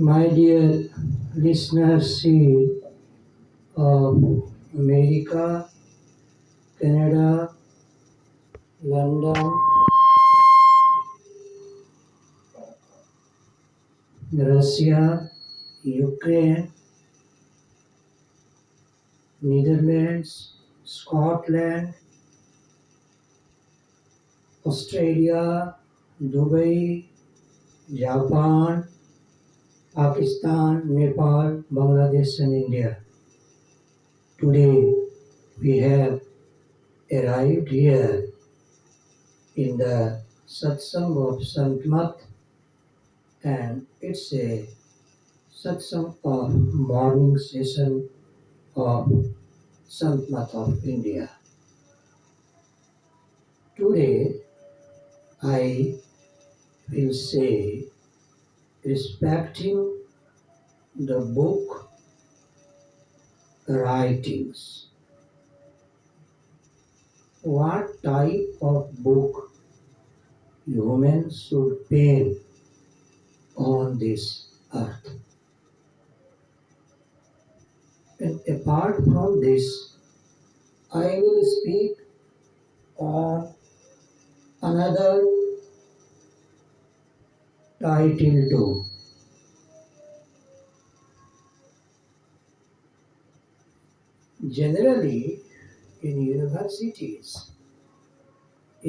My dear listeners, see of America, Canada, London, Russia, Ukraine, Netherlands, Scotland, Australia, Dubai, Japan, Pakistan, Nepal, Bangladesh and India. Today we have arrived here in the satsang of Sant Mat, and it's a satsang of morning session of Sant Mat of India. Today I will say respecting the book writings. What type of book humans should pen on this earth? And apart from this, I will speak on another title too. Generally, in universities,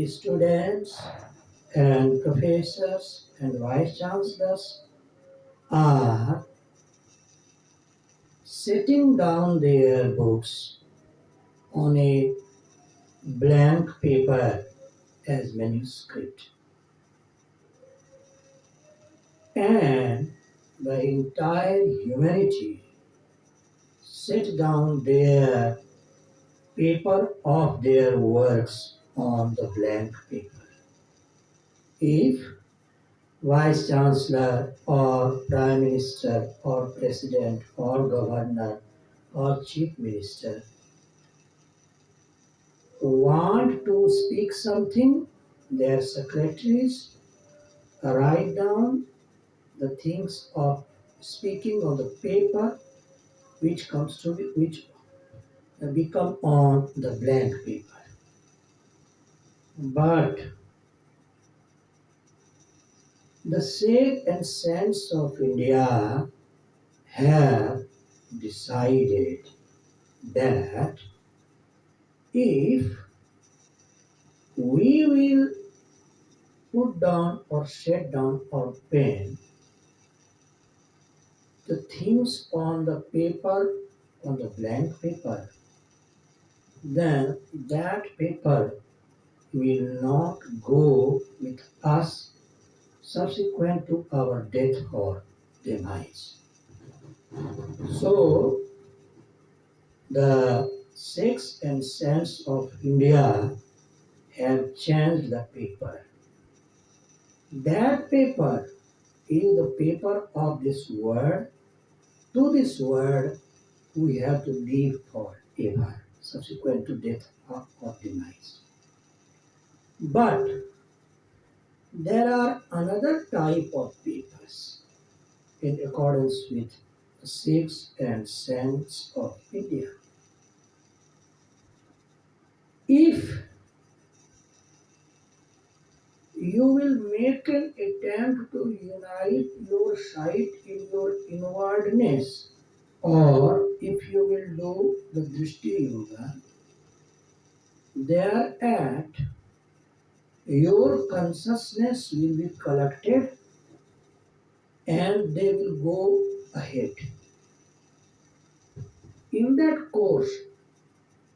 students and professors and vice chancellors are setting down their books on a blank paper as manuscript, and the entire humanity set down their paper of their works on the blank paper. If Vice Chancellor or Prime Minister or President or Governor or Chief Minister want to speak something, their secretaries write down the things of speaking on the paper which comes to be, which become on the blank paper. But the sake and sense of India have decided that if we will put down or set down our pen the things on the paper, on the blank paper, then that paper will not go with us subsequent to our death or demise. So, the sex and sense of India have changed the paper. That paper is the paper of this world. To this world, we have to live forever, subsequent to death or demise. But there are another type of papers in accordance with the sex and sense of India. If you will make an attempt to unite your sight in your inwardness, or if you will do the Drishti Yoga, thereat your consciousness will be collected and they will go ahead. In that course,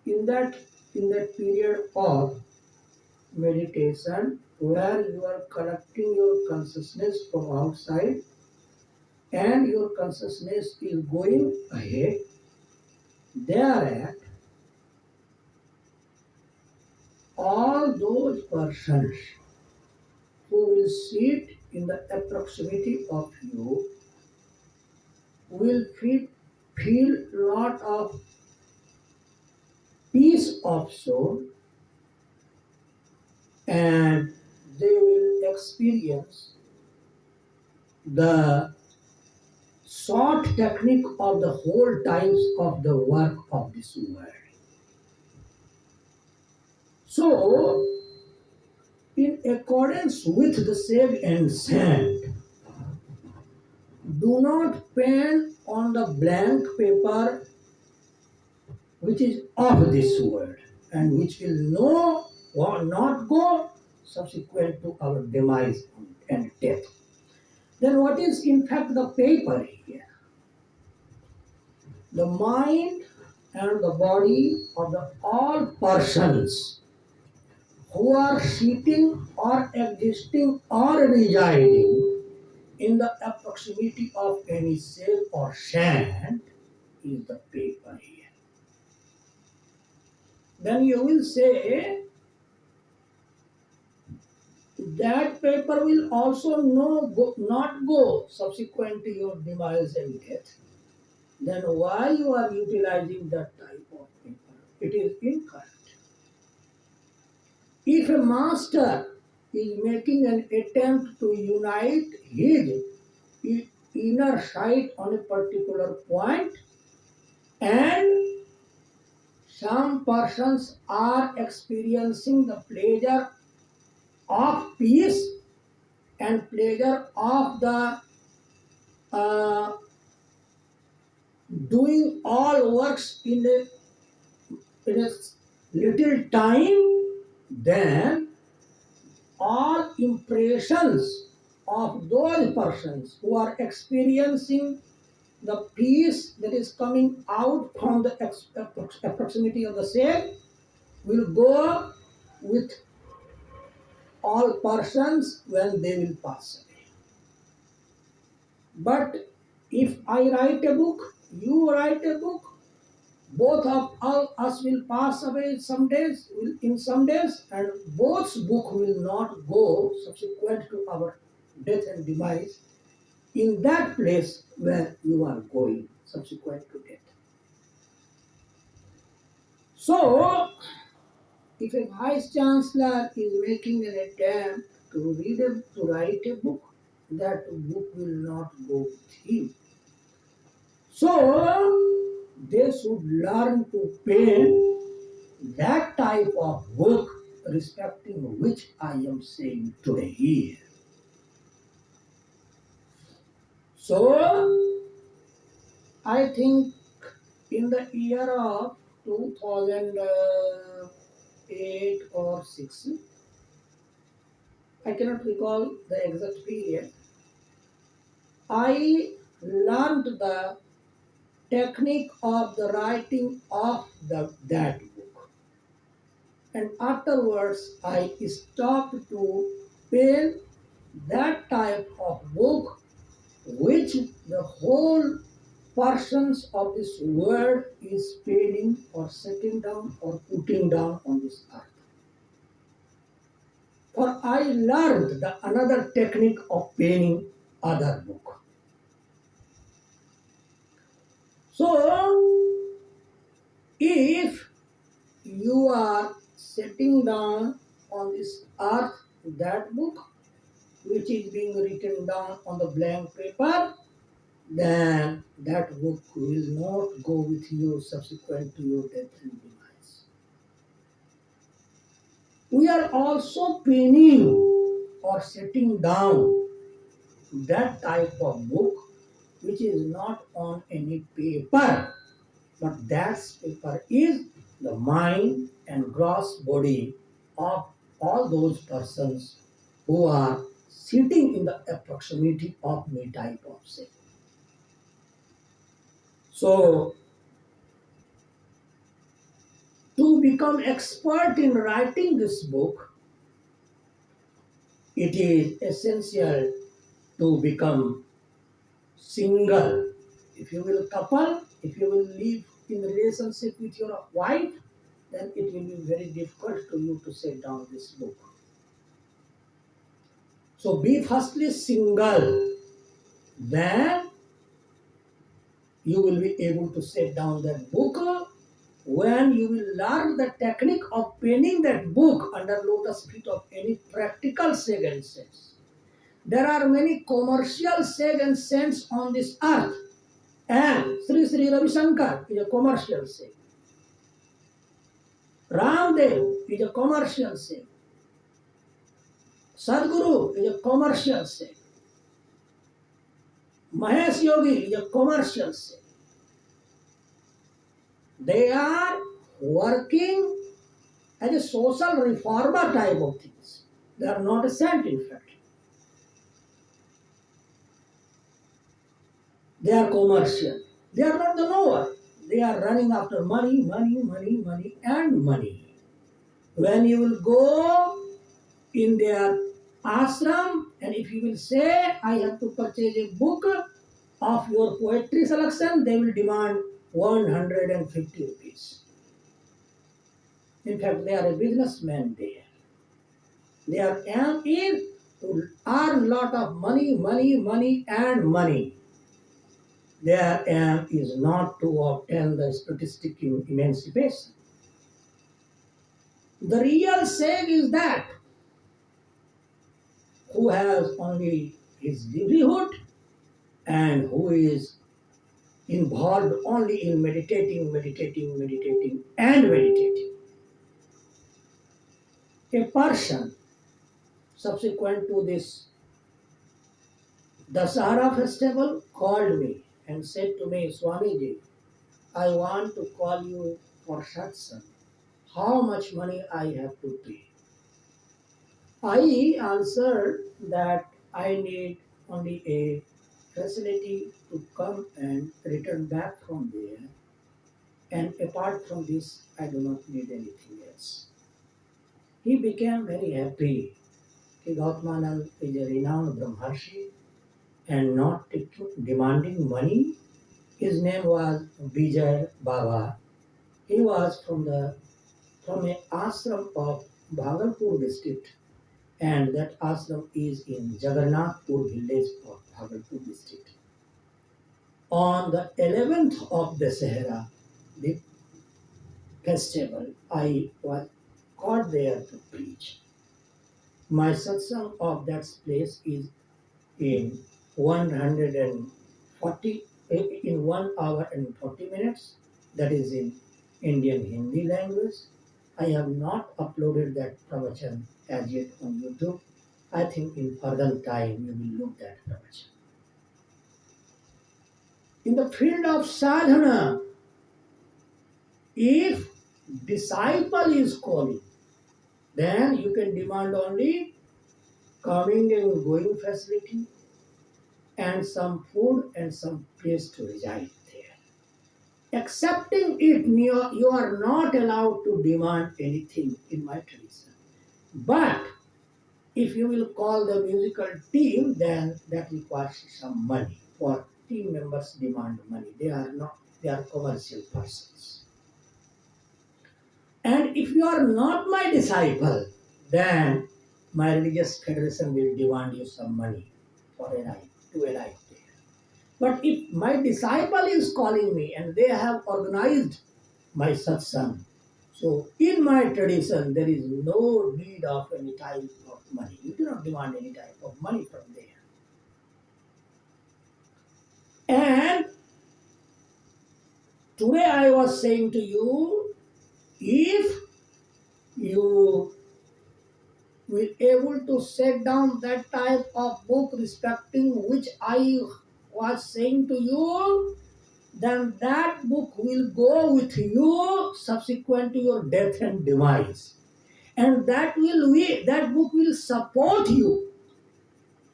in that period of meditation where you are collecting your consciousness from outside and your consciousness is going ahead, thereat all those persons who will sit in the proximity of you will feel lot of peace of soul, and they will experience the short technique of the whole types of the work of this world. So, in accordance with the sage and saint, do not pen on the blank paper which is of this world and which will no or not go subsequent to our demise and death. Then what is in fact the paper here? The mind and the body of the all persons who are sitting or existing or residing in the proximity of any cell or sand is the paper here. Then you will say that paper will also not go subsequent to your demise and death. Then why you are utilizing that type of paper? It is incorrect. If a master is making an attempt to unite his inner sight on a particular point, and some persons are experiencing the pleasure of peace and pleasure of the uh, doing all works in a little time, then all impressions of those persons who are experiencing the peace that is coming out from the proximity of the same will go with all persons when they will pass away. But if I write a book, you write a book, both of us will pass away in some days, and both book will not go subsequent to our death and demise in that place where you are going subsequent to death. So, if a vice chancellor is making an attempt to write a book, that book will not go with him. So, they should learn to pen that type of book respecting which I am saying today here. So, I think in the year of 2008 or 6, I cannot recall the exact period, I learned the technique of the writing of that book. And afterwards, I stopped to pen that type of book which the whole persons of this world is penning or setting down or putting down on this earth. For I learned another technique of penning other book. So, if you are setting down on this earth that book which is being written down on the blank paper, then that book will not go with you subsequent to your death and demise. We are also penning or setting down that type of book which is not on any paper, but that paper is the mind and gross body of all those persons who are sitting in the proximity of me type of self. So, to become expert in writing this book, it is essential to become single. If you will couple, if you will live in relationship with your wife, then it will be very difficult to you to set down this book. So be firstly single, then you will be able to set down that book. When you will learn the technique of penning that book under lotus feet of any practical sage and saints. There are many commercial sage and saints on this earth And Sri Sri Ravi Shankar is a commercial sale. Ramdev is a commercial sale. Sadhguru is a commercial sale. Mahesh Yogi is a commercial sale. They are working as a social reformer type of things. They are not a saint, in fact. They are commercial. They are not the knower. They are running after money, money, money, money, and money. When you will go in their ashram, and if you will say, I have to purchase a book of your poetry selection, they will demand 150 rupees. In fact, they are a businessman there. Their aim is to earn lot of money, money, money, and money. Their aim is not to obtain the statistic emancipation. The real sage is that who has only his livelihood and who is involved only in meditating, meditating, meditating, and meditating. A person subsequent to this Dasara festival called me and said to me, Swamiji, I want to call you for satsang. How much money I have to pay? I answered that I need only a facility to come and return back from there. And apart from this, I do not need anything else. He became very happy. Gautamanand is a renowned Brahmanarshi and not demanding money. His name was Vijay Baba. He was from a ashram of Bhagalpur district, and that ashram is in Jagannathpur village of Bhagalpur district. On the 11th of Dasahara, the festival, I was called there to preach. My satsang of that place is in 140 in 1 hour and 40 minutes. That is in Indian Hindi language. I have not uploaded that pravachan as yet on YouTube. I think in further time you will look at pravachan. In the field of sadhana, if disciple is calling, then you can demand only coming and going facility and some food and some place to reside there. Accepting it, you are not allowed to demand anything in my tradition. But if you will call the musical team, then that requires some money. For team members demand money. They are commercial persons. And if you are not my disciple, then my religious federation will demand you some money for a ride, to a ride there. But if my disciple is calling me and they have organized my satsang, so in my tradition there is no need of any type of money. You do not demand any type of money from there. And today I was saying to you, if you will able to set down that type of book respecting which I was saying to you, then that book will go with you subsequent to your death and demise. And that book will support you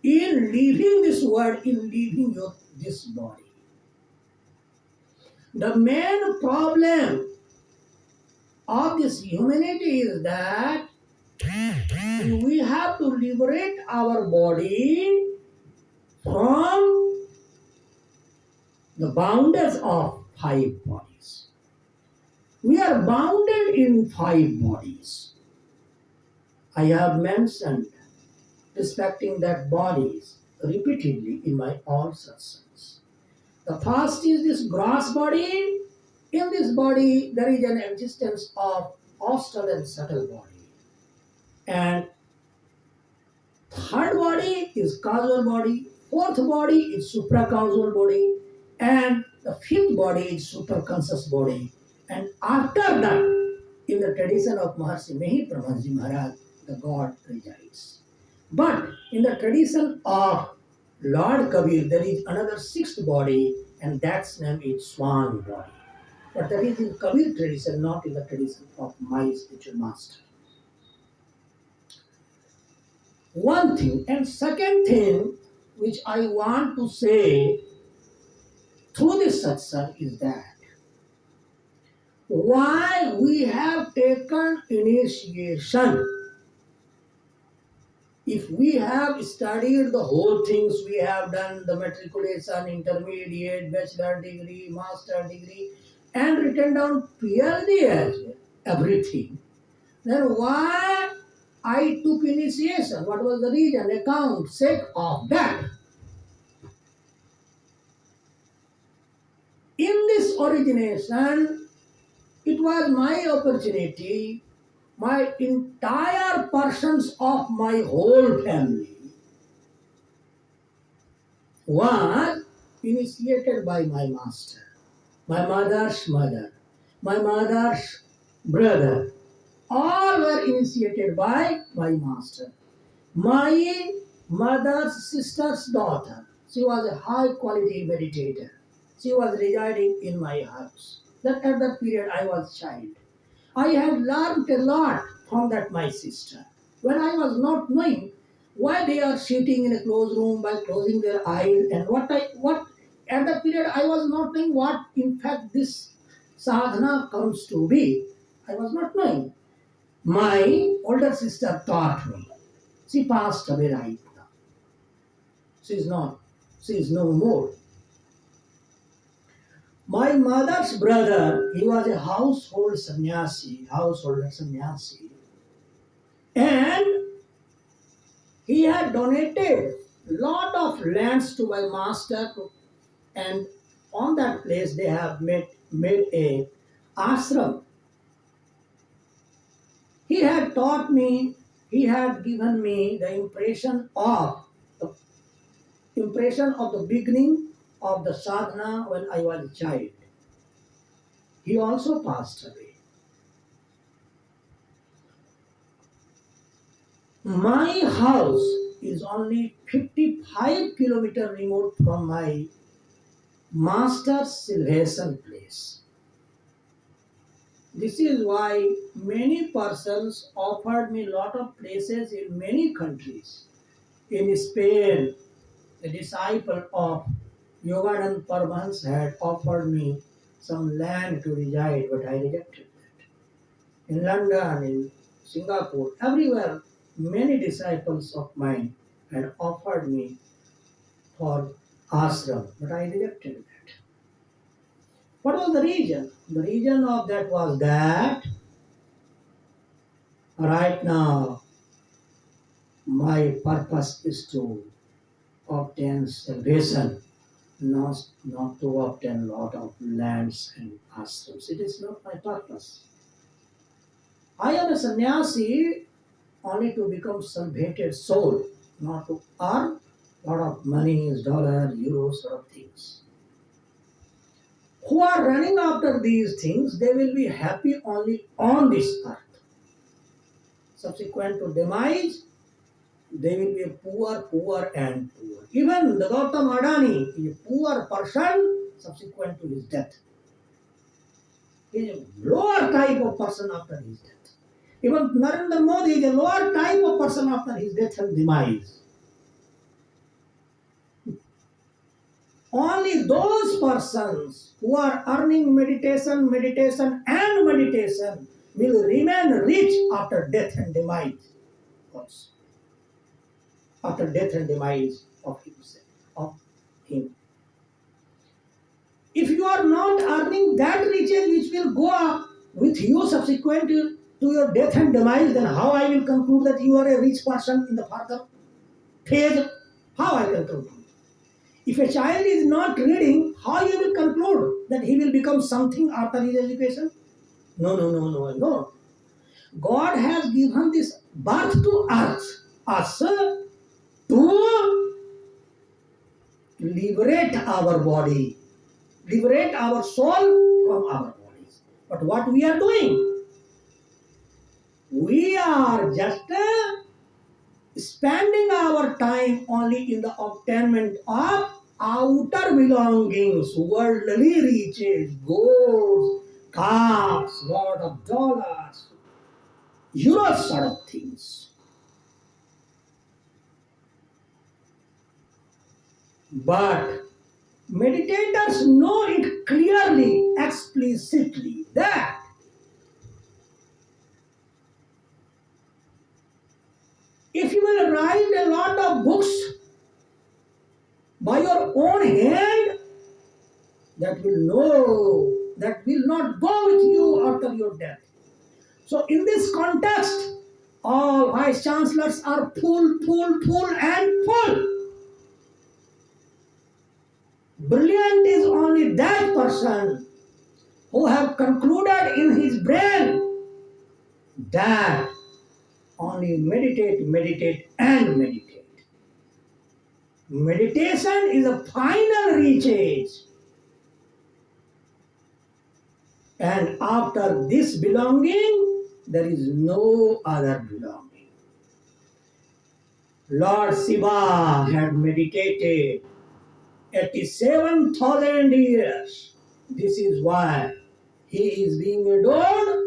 in leaving this world, in leaving this body. The main problem of this humanity is that we have to liberate our body from the boundaries of 5 bodies. We are bounded in 5 bodies. I have mentioned respecting that bodies repeatedly in my all satsangs. The first is this gross body. In this body, there is an existence of astral and subtle body. And third body is causal body. Fourth body is supracausal body. And The fifth body is superconscious body. And after that, in the tradition of Maharshi Mehi Paramhans Maharaj, the God resides. But in the tradition of Lord Kabir, there is another sixth body, and that's name is Swan body. But that is in Kabir tradition, not in the tradition of my spiritual master. One thing. And second thing, which I want to say through this satsang is that why we have taken initiation. If we have studied the whole things, we have done the matriculation, intermediate, bachelor degree, master degree, and written down PhD as well, everything, then why I took initiation? What was the reason, account, sake of that? In this origination, it was my opportunity, my entire persons of my whole family was initiated by my master, my mother's mother, my mother's brother, all were initiated by my master. My mother's sister's daughter, she was a high quality meditator. She was residing in my house. That at that period I was child. I had learned a lot from that my sister. When I was not knowing why they are sitting in a closed room by closing their eyes and what at that period I was not knowing what in fact this sadhana comes to be. I was not knowing. My older sister taught me. She passed away right now. She is not. She is no more. My mother's brother, he was a householder sannyasi, and he had donated lot of lands to my master, and on that place they have made a ashram. He had taught me, he had given me the impression of the beginning of the sadhana when I was a child. He also passed away. My house is only 55 kilometers remote from my master's salvation place. This is why many persons offered me lot of places in many countries. In Spain, a disciple of Yoganand Paramhans had offered me some land to reside, but I rejected that. In London, in Singapore, everywhere, many disciples of mine had offered me for ashram, but I rejected that. What was the reason? The reason of that was that right now my purpose is to obtain salvation, not to obtain lot of lands and ashrams. It is not my purpose. I am a sannyasi only to become salvated soul, not to earn lot of money, dollars, euros, sort of things. Who are running after these things, they will be happy only on this earth. Subsequent to demise, they will be poor and poor. Even the Gautamanand is a poor person subsequent to his death. He is a lower type of person after his death. Even Narendra Modi is a lower type of person after his death and demise. Only those persons who are earning meditation will remain rich after death and demise. Also. After death and demise of him. If you are not earning that riches which will go up with you subsequent to your death and demise, then how I will conclude that you are a rich person in the further phase? How I can conclude? If a child is not reading, how you will conclude that he will become something after his education? No. God has given this birth to us to liberate our body, liberate our soul from our bodies. But what we are doing? We are just spending our time only in the obtainment of outer belongings, worldly riches, gold, cars, lot of dollars, euros sort of things. But meditators know it clearly, explicitly, that if you will write a lot of books by your own hand, that will not go with you after your death. So in this context, all vice chancellors are pull, and pull. Brilliant is only that person who have concluded in his brain that only meditate, and meditate. Meditation is a final reach, and after this belonging, there is no other belonging. Lord Shiva had meditated 87,000 years. This is why he is being adored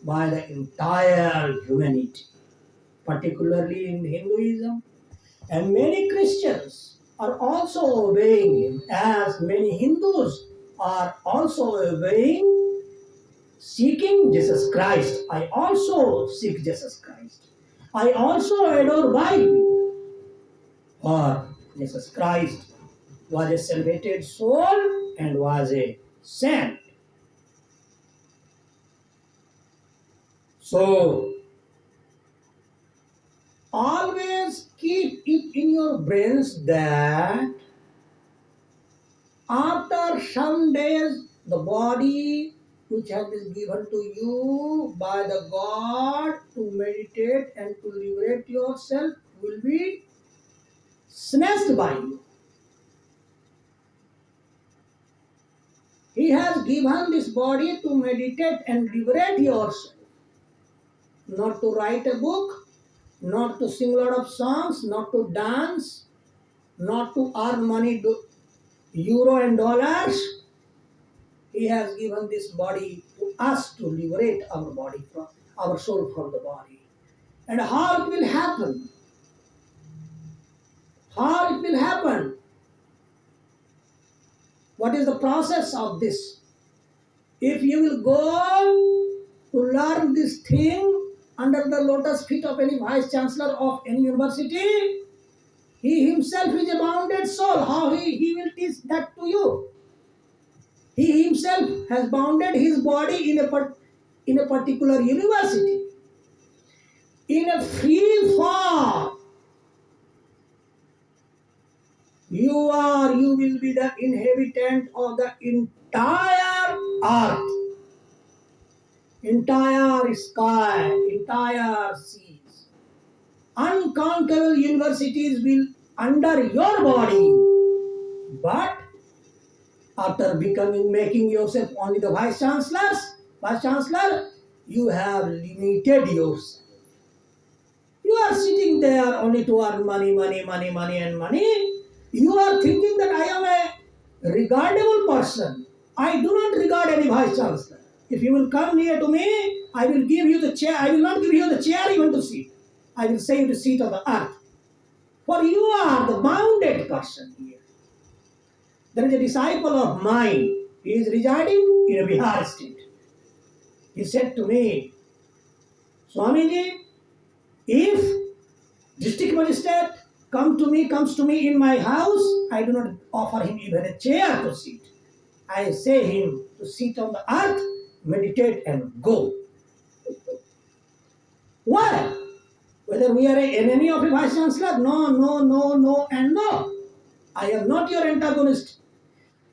by the entire humanity, particularly in Hinduism. And many Christians are also obeying him, as many Hindus are also obeying, seeking Jesus Christ. I also seek Jesus Christ. I also adore by him. For Jesus Christ was a salvated soul and was a saint. So, always keep it in your brains that after some days, the body which has been given to you by the God to meditate and to liberate yourself will be snatched by you. He has given this body to meditate and liberate yourself, not to write a book, not to sing a lot of songs, not to dance, not to earn money, euro and dollars. He has given this body to us to liberate our body from our soul from the body. And how it will happen? How it will happen? What is the process of this? If you will go to learn this thing under the lotus feet of any vice chancellor of any university, he himself is a bounded soul. How he will teach that to you? He himself has bounded his body in a particular university. In a free form, you will be the inhabitant of the entire earth, entire sky, entire seas. Uncountable universities will under your body, but after making yourself only the vice chancellor, you have limited yourself. You are sitting there only to earn money, and money. You are thinking that I am a regardable person. I do not regard any vice chancellor. If you will come near to me, I will give you the chair. I will not give you the chair even to sit. I will say you to sit on the earth. For you are the bounded person here. There is a disciple of mine. He is residing in a Bihar state. He said to me, Swamiji, if district magistrate comes to me in my house, I do not offer him even a chair to sit. I say him to sit on the earth, meditate and go. Why? Whether we are an enemy of a vice chancellor? No, and no. I am not your antagonist.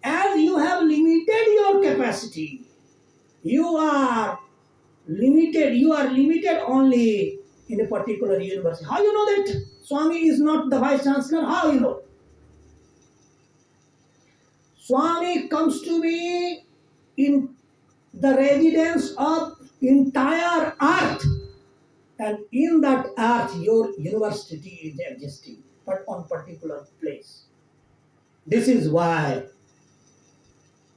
As you have limited your capacity, you are limited only in a particular university. How you know that Swami is not the vice chancellor? How you know? Swami comes to be in the residence of entire earth, and in that earth your university is existing, but on particular place. This is why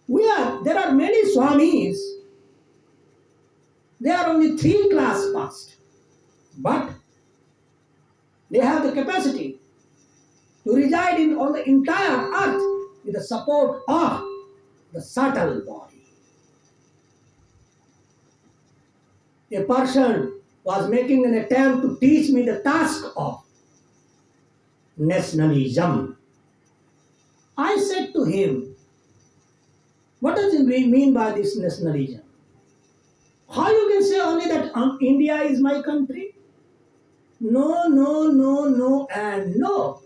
there are many Swamis, they are only 3 class passed, but they have the capacity to reside on the entire earth with the support of the subtle body. A person was making an attempt to teach me the task of nationalism. I said to him, what does it mean by this nationalism? How you can say only that India is my country? No, no, no, no, and no.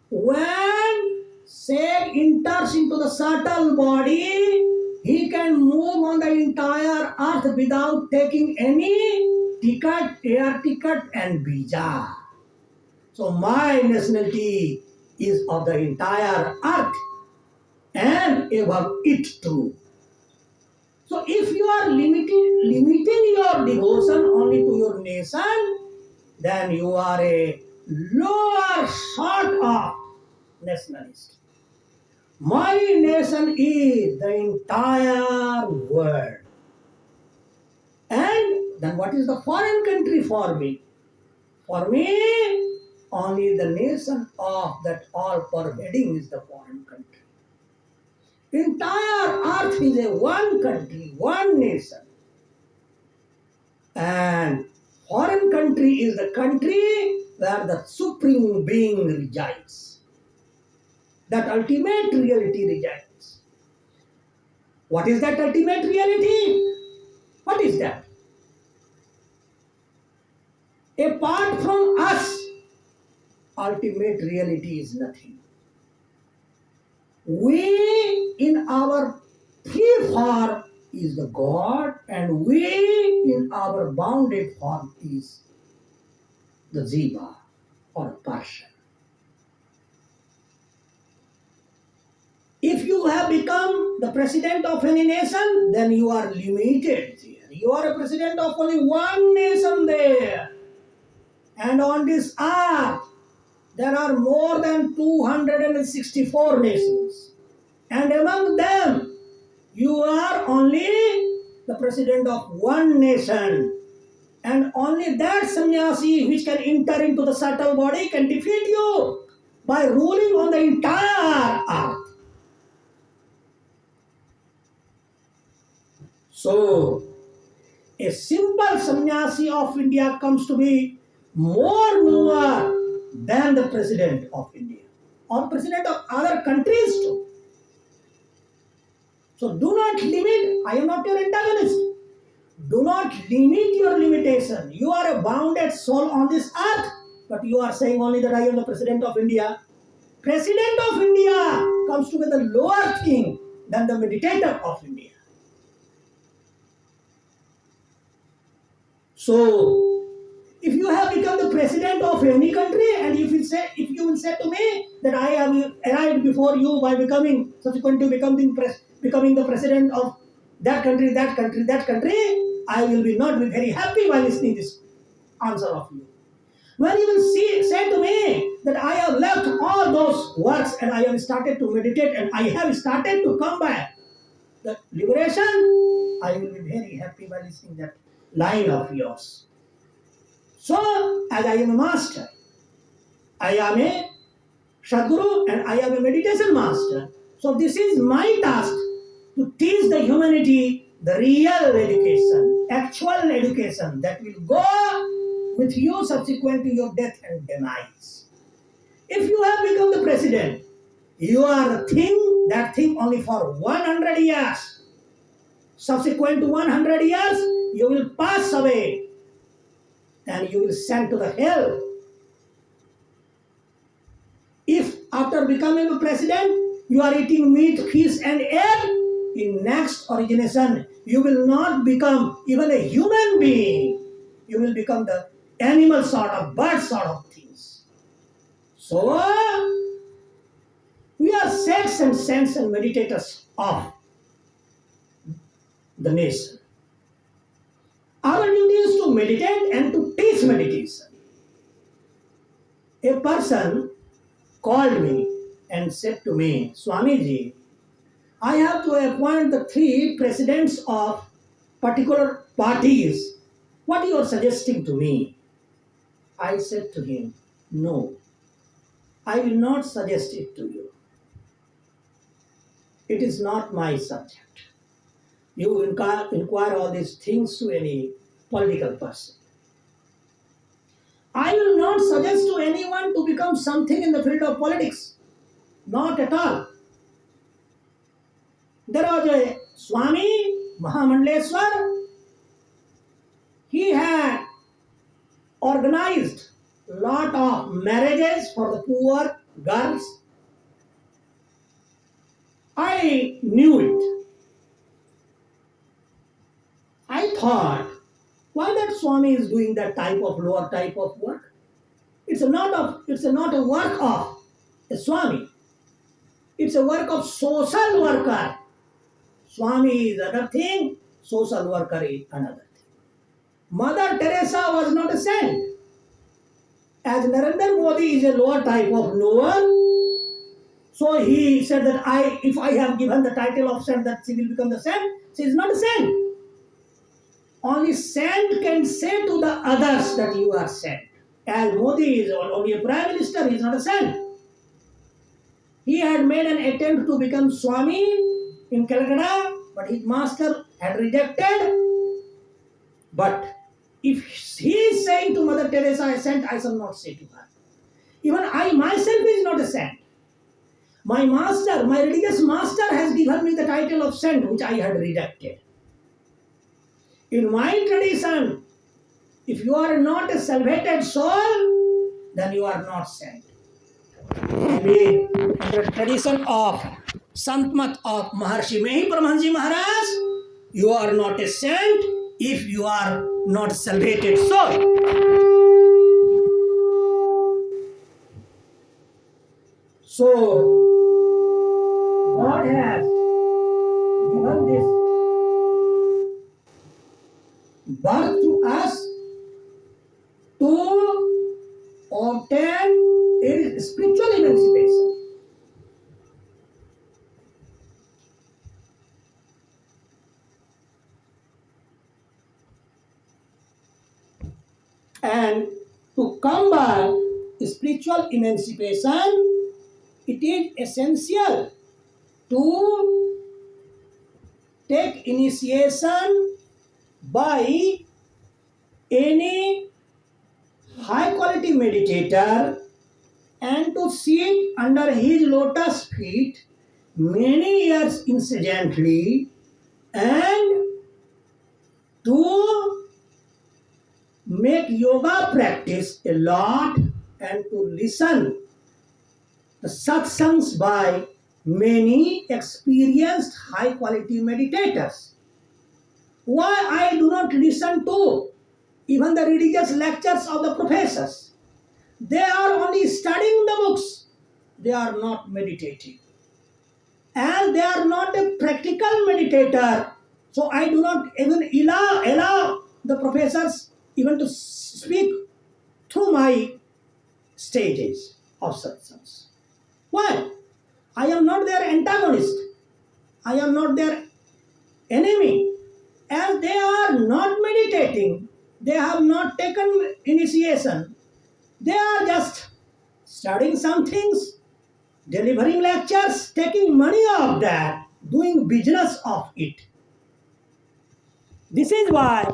When Sage enters into the subtle body, he can move on the entire earth without taking any ticket, air ticket and visa. So my nationality is of the entire earth and above it too. So if you are limiting your devotion only to your nation, then you are a lower sort of nationalist. My nation is the entire world. And then what is the foreign country for me? For me, only the nation of that all pervading is the foreign country. Entire earth is a one country, one nation. And foreign country is the country where the supreme being resides. That ultimate reality resides. What is that ultimate reality? What is that? Apart from us, ultimate reality is nothing. We in our free form is the God, and we in our bounded form is the Jiva or a person. If you have become the president of any nation, then you are limited here. You are a president of only one nation there. And on this earth, there are more than 264 nations. And among them, you are only the president of one nation. And only that sannyasi which can enter into the subtle body can defeat you by ruling on the entire earth. So, a simple sannyasi of India comes to be more newer than the president of India or president of other countries too. So do not limit, I am not your antagonist. Do not limit your limitation. You are a bounded soul on this earth, but you are saying only that I am the president of India. President of India comes to be the lower thing than the meditator of India. So, if you have become the president of any country, and if you will say to me that I have arrived before you by subsequent to becoming the president of that country, I will not be very happy while listening this answer of you. When you will say to me that I have left all those works and I have started to meditate and I have started to come back, the liberation, I will be very happy by listening that line of yours. So, as I am a master, I am a Sadguru and I am a meditation master. So this is my task to teach the humanity the real education, actual education that will go with you subsequent to your death and demise. If you have become the president, you are that thing only for 100 years. Subsequent to 100 years, you will pass away and you will send to the hell. If after becoming a president, you are eating meat, fish and air, in next origination, you will not become even a human being. You will become the animal sort of, bird sort of things. So, we are said intellects and sense and meditators of the nation. Our duty is to meditate and to teach meditation. A person called me and said to me, Swamiji, I have to appoint the 3 presidents of particular parties. What you are suggesting to me? I said to him, no, I will not suggest it to you. It is not my subject. You inquire all these things to any political person. I will not suggest to anyone to become something in the field of politics. Not at all. There was a Swami Mahamandleshwar. He had organized a lot of marriages for the poor girls. I knew it. I thought, why that Swami is doing that lower type of work? It's not a work of a Swami. It's a work of social worker. Swami is another thing, social worker is another thing. Mother Teresa was not a saint. As Narendra Modi is a lower type of knower, so he said that if I have given the title of saint, that she will become the saint. She is not a saint. Only saint can say to the others that you are saint. As Modi is only a prime minister, he is not a saint. He had made an attempt to become Swami in Calcutta, but his master had rejected. But if he is saying to Mother Teresa a saint, I shall not say to her. Even I myself is not a saint. My master, my religious master has given me the title of saint, which I had rejected. In my tradition, if you are not a salvated soul, then you are not saint. In the tradition of Santmat of Maharshi Paramhans Maharaj, you are not a saint if you are not salvated soul. So, God has given this birth to us to obtain a spiritual emancipation. And to combat spiritual emancipation, it is essential to take initiation by any high quality meditator and to sit under his lotus feet many years incidentally and to make yoga practice a lot and to listen the satsangs by many experienced high quality meditators. Why I do not listen to even the religious lectures of the professors? They are only studying the books. They are not meditating. And they are not a practical meditator. So I do not even allow the professors even to speak through my stages of satsangs. Why? I am not their antagonist. I am not their enemy. As they are not meditating, they have not taken initiation. They are just studying some things, delivering lectures, taking money of that, doing business of it. This is why